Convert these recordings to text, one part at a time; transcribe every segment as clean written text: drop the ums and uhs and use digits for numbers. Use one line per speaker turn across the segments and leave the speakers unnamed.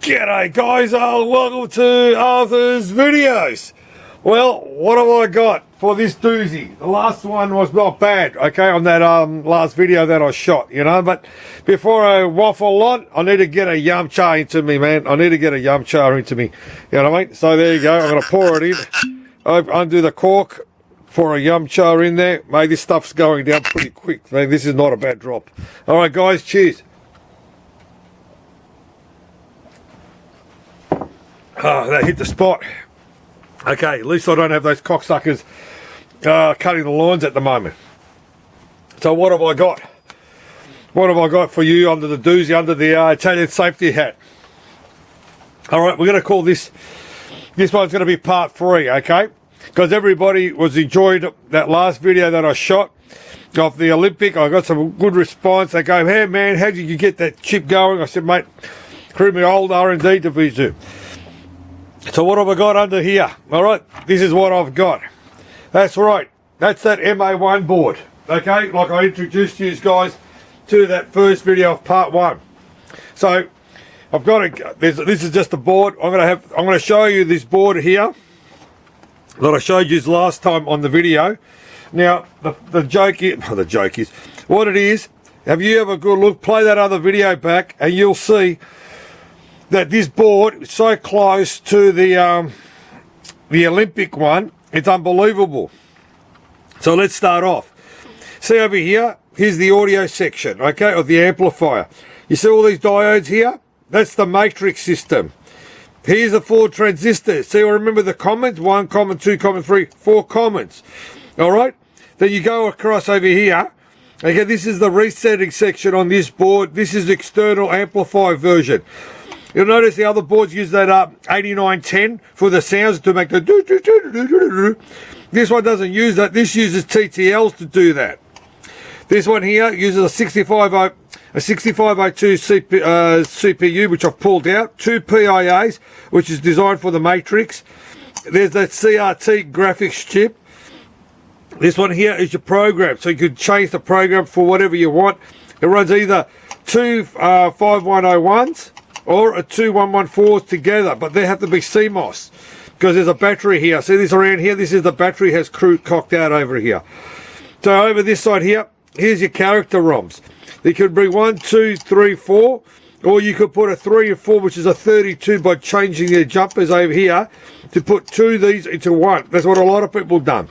G'day guys, welcome to Arthur's videos. Well, what have I got for this doozy? The last one was not bad, okay, on that last video that I shot, you know, but before I waffle a lot, I need to get a yum cha into me, man. I need to get a yum cha into me, you know what I mean? So there you go, I'm going to pour it in, undo the cork, pour a yum cha in there. Mate, this stuff's going down pretty quick, man. This is not a bad drop. All right, guys, cheers. Oh, that hit the spot. Okay, at least I don't have those cocksuckers cutting the lawns at the moment. So what have I got? What have I got for you under the doozy, under the Italian safety hat? All right, we're going to call this one's going to be part 3, okay? Because everybody was enjoyed that last video that I shot of the Olympic. I got some good response. They go, hey man, how did you get that chip going? I said, mate, through my old R&D division. So what have I got under here? All right, this is what I've got. That's right. That's that MA1 board. Okay, like I introduced you guys to that first video of part 1. So I've got this is just a board. I'm going to show you this board here that I showed you last time on the video. Now the joke is what it is. Have you ever good look? Play that other video back, and you'll see that this board is so close to the Olympic one, it's unbelievable. So let's start off. See over here, here's the audio section, okay, of the amplifier. You see all these diodes here? That's the matrix system. Here's the 4 transistors. See, remember the commons? 1 common, 2 common, 3, 4 commons. All right? Then you go across over here. Okay, this is the resetting section on this board. This is external amplifier version. You'll notice the other boards use that 8910 for the sounds to make the do. This one doesn't use that. This uses TTLs to do that. This one here uses a 6502 CPU, which I've pulled out. 2 PIAs, which is designed for the matrix. There's that CRT graphics chip. This one here is your program, so you could change the program for whatever you want. It runs either 2 5101s or a 2114s together, but they have to be CMOS because there's a battery here. See this around here? This is the battery has cocked out over here. So over this side here, here's your character ROMs. You could bring 1, 2, 3, 4, or you could put a 3 and 4, which is a 32 by changing their jumpers over here to put 2 of these into 1. That's what a lot of people done.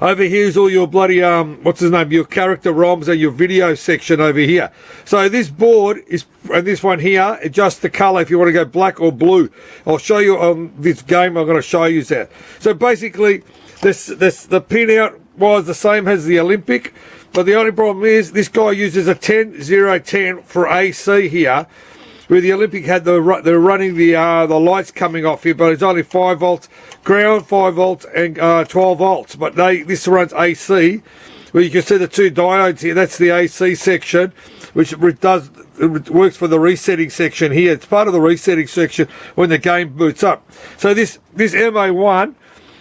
Over here's all your bloody your character ROMs and your video section over here. So this board is, and this one here, adjust the color if you want to go black or blue. I'll show you on this game. I'm going to show you that. So basically, the pinout was the same as the Olympic, but the only problem is this guy uses a 10-0-10 for AC here. Where the Olympic had they're running the lights coming off here, but it's only 5 volts ground, 5 volts and 12 volts. But this runs AC, where you can see the 2 diodes here. That's the AC section, which it works for the resetting section here. It's part of the resetting section when the game boots up. So this MA1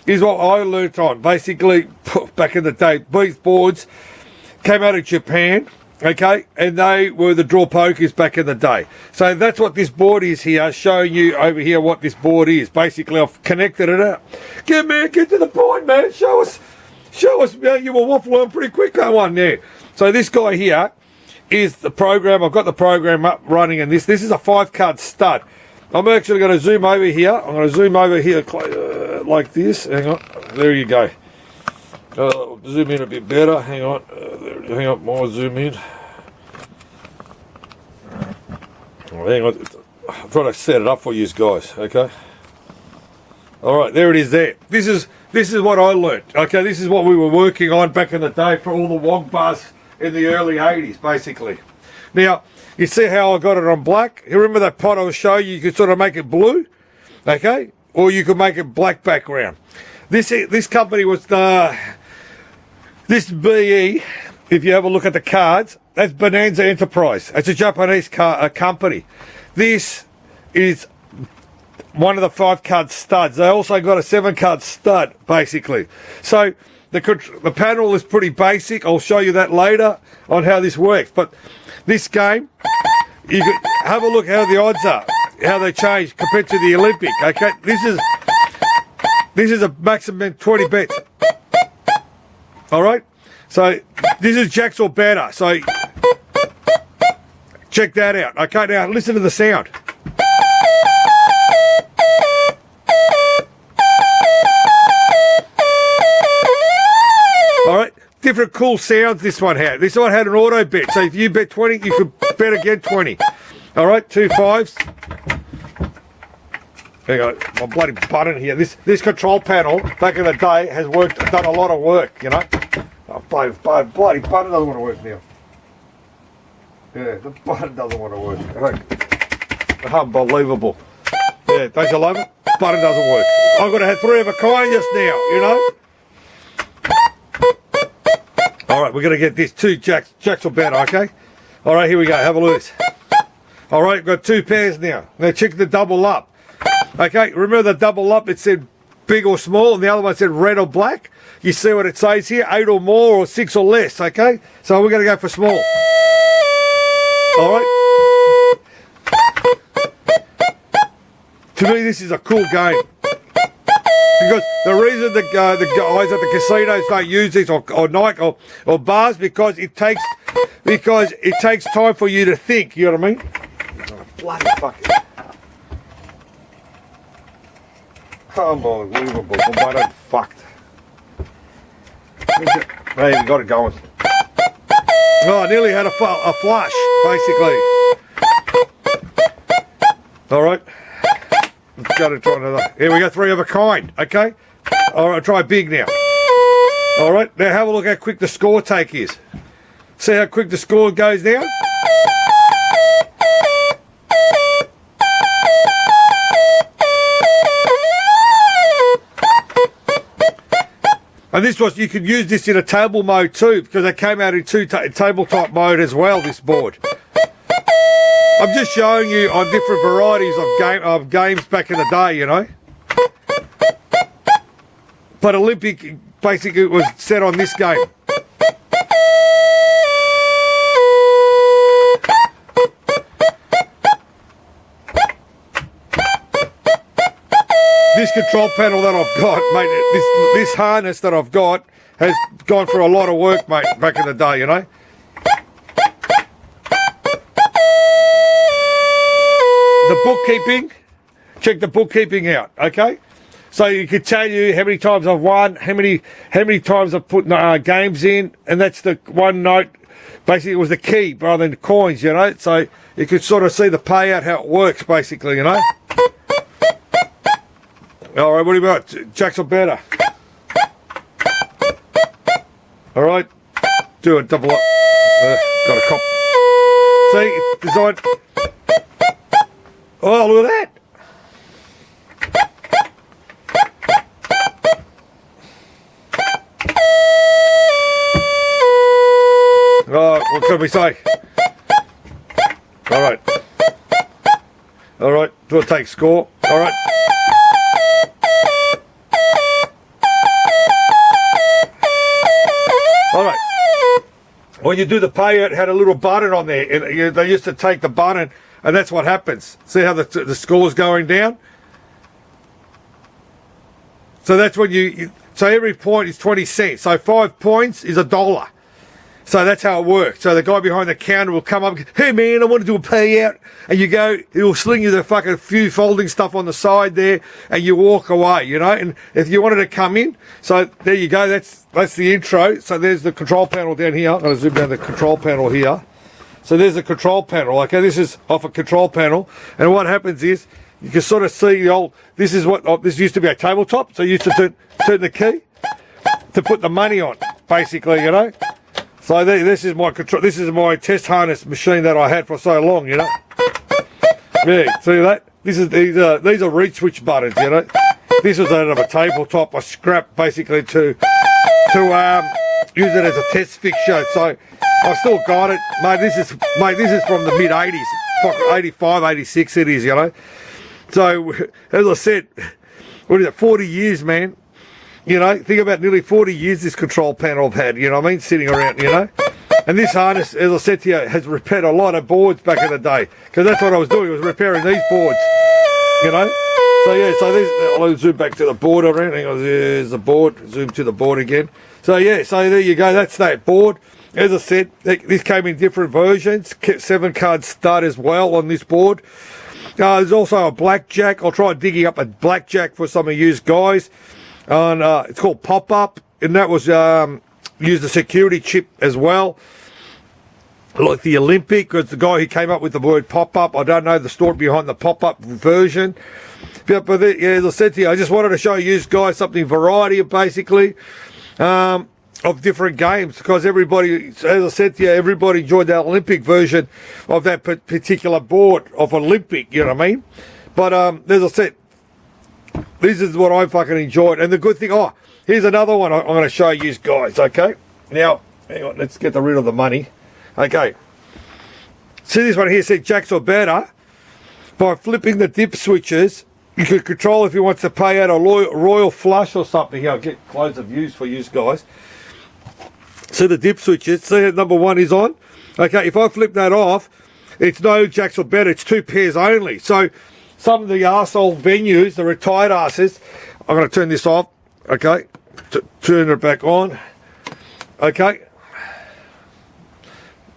is what I learnt on. Basically, back in the day, these boards came out of Japan. Okay, and they were the draw pokers back in the day. So that's what this board is here, showing you over here what this board is. Basically, I've connected it out. Get to the point, man. Show us. You were waffling pretty quick, that one there. So this guy here is the program. I've got the program up running, and this is a 5-card stud. I'm actually going to zoom over here. I'm going to zoom over here like this. Hang on. There you go. Zoom in a bit better. Hang on. Hang on. More zoom in. Hang on. I'm trying to set it up for you guys. Okay. All right. There it is. There. This is what I learned. Okay. This is what we were working on back in the day for all the Wong bars in the early 80s, basically. Now you see how I got it on black. You remember that pot I was showing you? You could sort of make it blue. Okay. Or you could make it black background. This company was this BE, if you have a look at the cards, that's Bonanza Enterprise. It's a Japanese company. This is one of the 5-card studs. They also got a 7-card stud, basically. So the panel is pretty basic. I'll show you that later on how this works. But this game, you could have a look how the odds are. how they change compared to the Olympic. Okay, this is a maximum 20 bets. All right, so this is jacks or better. So check that out. Okay, now listen to the sound. All right, different cool sounds this one had. This one had an auto bet. So if you bet 20, you could bet again 20. All right, 2 5s. There you go, my bloody button here. This control panel back in the day has done a lot of work, you know. Oh, bloody button doesn't want to work now. Yeah, the button doesn't want to work. Unbelievable. Yeah, don't you love it? Button doesn't work. I've got to have 3 of a kind just now, you know. All right, we're going to get this 2 jacks or better, okay? All right, here we go. Have a look at this. All right, we've got 2 pairs now. Now check the double up. Okay, remember the double up, it said big or small, and the other one said red or black. You see what it says here, 8 or more or 6 or less, okay? So we're going to go for small. All right? To me, this is a cool game. Because the reason the guys at the casinos don't use this or night or bars because it takes time for you to think, you know what I mean? Oh, bloody fuck it. Unbelievable. I don't fucked. There you got it going. Oh, I nearly had a flush, basically. All right. Let's go to try another. Here we go, 3 of a kind. Okay. All right, try big now. All right. Now have a look how quick the score take is. See how quick the score goes down? And this was, you could use this in a table mode too, because they came out in 2 tabletop mode as well, this board. I'm just showing you on different varieties of games back in the day, you know. But Olympic basically was set on this game. This control panel that I've got, mate, this harness that I've got has gone for a lot of work, mate, back in the day, you know. The bookkeeping, check the bookkeeping out, okay? So you can tell you how many times I've won, how many times I've put games in, and that's the one note. Basically, it was the key rather than coins, you know. So you could sort of see the payout, how it works, basically, you know. All right, what do you got? Jacks or better? All right, do a double up. Got a cop. See, it's designed. Oh, look at that. Oh, what can we say? All right. All right, do a take score. All right. All right. When you do the payout, it had a little button on there. And they used to take the button, and that's what happens. See how the score's going down? So that's when so every point is 20 cents. So 5 points is $1. So that's how it works. So the guy behind the counter will come up, hey man, I want to do a payout. And you go, he'll sling you the fucking few folding stuff on the side there, and you walk away, you know. And if you wanted to come in, so there you go, that's the intro. So there's the control panel down here. I'm going to zoom down the control panel here. So there's the control panel, okay? This is off a control panel. And what happens is, you can sort of see the old, this used to be a tabletop. So you used to turn the key to put the money on, basically, you know. So this is my control. This is my test harness machine that I had for so long, you know. Yeah, see that? These are reed switch buttons, you know. This was out of a tabletop. I scrapped basically to use it as a test fixture. So I still got it, mate. This is from the mid '80s, 85, 86. It is, you know. So as I said, what is it? 40 years, man. You know, think about nearly 40 years this control panel I've had, you know what I mean, sitting around, you know. And this harness, as I said to you, has repaired a lot of boards back in the day. Because that's what I was doing, was repairing these boards. You know? So yeah, so these, I'll zoom back to the board around. Hang on, there's the board. Zoom to the board again. So yeah, so there you go. That's that board. As I said, this came in different versions. 7-card stud as well on this board. There's also a blackjack. I'll try digging up a blackjack for some of you guys. And it's called Pop-Up. And that was used a security chip as well. Like the Olympic, because the guy who came up with the word Pop-Up, I don't know the story behind the Pop-Up version. But yeah, as I said to you, I just wanted to show you guys something variety of basically of different games, because everybody, as I said to you, everybody enjoyed that Olympic version of that particular board of Olympic, you know what I mean? But as I said, this is what I fucking enjoyed. And the good thing, oh, here's another one I'm going to show you guys, okay? Now, hang on, let's get rid of the money. Okay. See this one here said jacks or better. By flipping the dip switches, you could control if you want to pay out a royal flush or something. Here, I'll get loads of views for you guys. See the dip switches. See that number 1 is on. Okay, if I flip that off, it's no jacks or better. It's 2 pairs only. So some of the arsehole venues, the retired asses, I'm going to turn this off. Okay, turn it back on. Okay.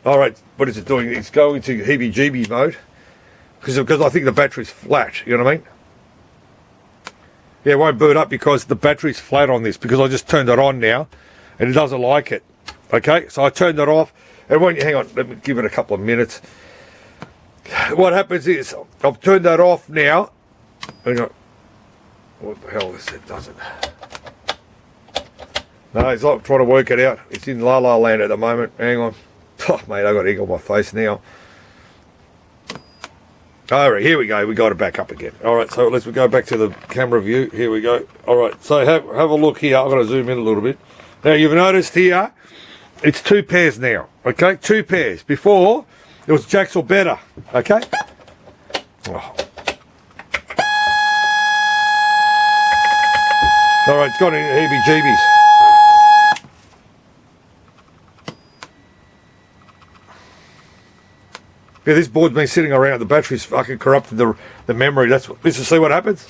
All right, what is it doing? It's going to heebie-jeebie mode because I think the battery's flat. You know what I mean? Yeah, it won't boot up because the battery's flat on this, because I just turned it on now and it doesn't like it. Okay, so I turned it off, and when you hang on, let me give it a couple of minutes. What happens is I've turned that off now. Hang on. What the hell is it? Doesn't. No, it's not trying to work it out. It's in La La Land at the moment. Hang on. Oh, mate, I got egg on my face now. All right, here we go. We got it back up again. All right, so let's go back to the camera view. Here we go. All right, so have a look here. I'm going to zoom in a little bit. Now, you've noticed here, it's 2 pairs now. Okay, 2 pairs. Before, it was jacks or better. Okay. Oh. All right, it's got heebie-jeebies. Yeah, this board's been sitting around. The battery's fucking corrupted the memory. Let's see what happens.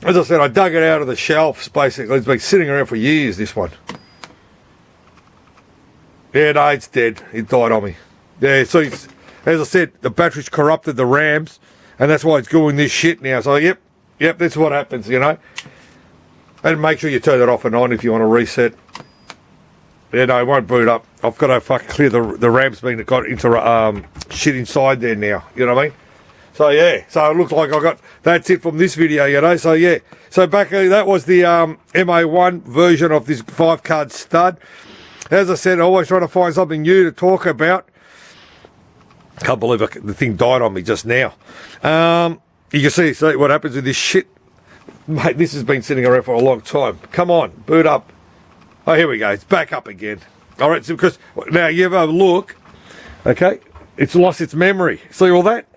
As I said, I dug it out of the shelves, basically. It's been sitting around for years, this one. Yeah, no, it's dead. It died on me. Yeah, so as I said, the battery's corrupted the RAMs, and that's why it's doing this shit now. So, yep, that's what happens, you know. And make sure you turn it off and on if you want to reset. Yeah, no, it won't boot up. I've got to fucking clear the RAM's been got into shit inside there now. You know what I mean? So yeah, so it looks like I got, that's it from this video, you know. So yeah, so back that was the MA1 version of this 5-card stud. As I said, always trying to find something new to talk about. Can't believe the thing died on me just now. You can see what happens with this shit. Mate, this has been sitting around for a long time. Come on, boot up. Oh, here we go. It's back up again. All right, so because now you have a look. Okay, it's lost its memory. See all that?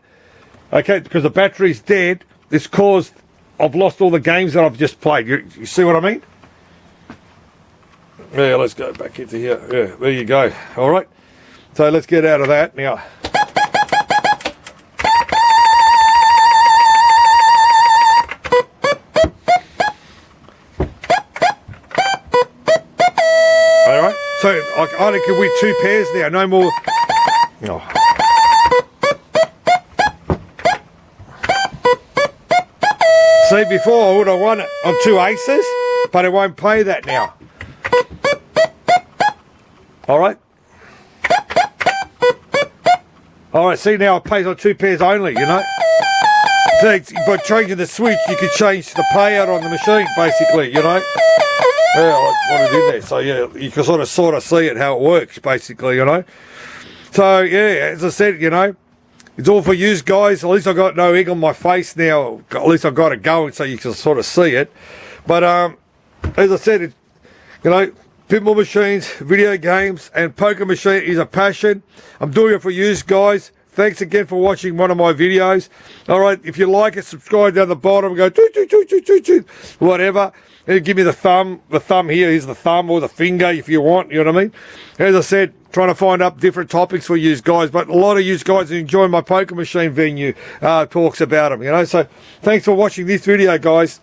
Okay, because the battery's dead. It's caused I've lost all the games that I've just played. You see what I mean? Yeah, let's go back into here. Yeah, there you go. All right. So let's get out of that now. So I only can win 2 pairs now, no more. Oh. See, before I would have won it on 2 aces, but it won't play that now. Alright. Alright, see now it plays on 2 pairs only, you know. So by changing the switch, you can change the payout on the machine, basically, you know. Yeah, I want it in there, so yeah, you can sort of see it, how it works, basically, you know. So yeah, as I said, you know, it's all for you guys. At least I got no egg on my face now. At least I got it going, so you can sort of see it. But as I said, you know, pinball machines, video games, and poker machine is a passion. I'm doing it for you guys. Thanks again for watching one of my videos. All right, if you like it, subscribe down the bottom. Go toot, toot, toot, toot, toot, toot, whatever. And give me the thumb. The thumb here is the thumb or the finger if you want. You know what I mean? As I said, trying to find up different topics for you guys, but a lot of you guys enjoy my poker machine venue talks about them, you know. So thanks for watching this video, guys.